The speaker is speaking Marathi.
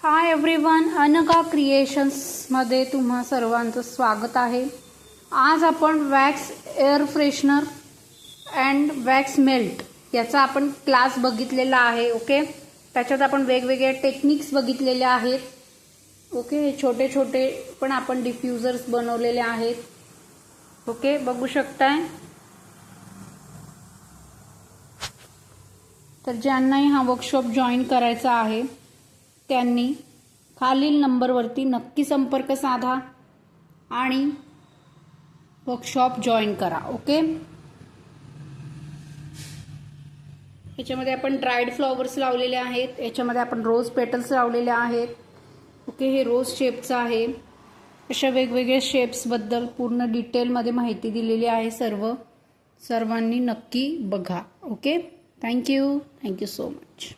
हाय एव्हरीवन, अनघा क्रिएशन्समध्ये तुम्हा सर्वांचं स्वागत आहे। आज आपण wax air freshener and wax melt याचा आपण क्लास बघितलेला आहे। ओके, त्याच्यात आपण वेगवेगळे टेक्निक्स बघितलेले आहेत। ओके, हे छोटे छोटे पण आपण डिफ्युजर्स बनवलेले आहेत। ओके, बघू शकताय। तर ज्यांनाही हा वर्कशॉप जॉईन करायचा आहे त्यांनी खालील नंबरवरती नक्की संपर्क साधा आणि वर्कशॉप जॉईन करा। ओके, याच्यामध्ये आपण ड्राईड फ्लॉवर्स लावलेले आहेत, याच्यामध्ये आपण रोज पेटल्स लावलेले आहेत। ओके, हे रोज शेपचं आहे। अशा वेगवेगळ्या शेप्सबद्दल पूर्ण डिटेलमध्ये माहिती दिलेली आहे। सर्वांनी नक्की बघा। Okay, thank you so much.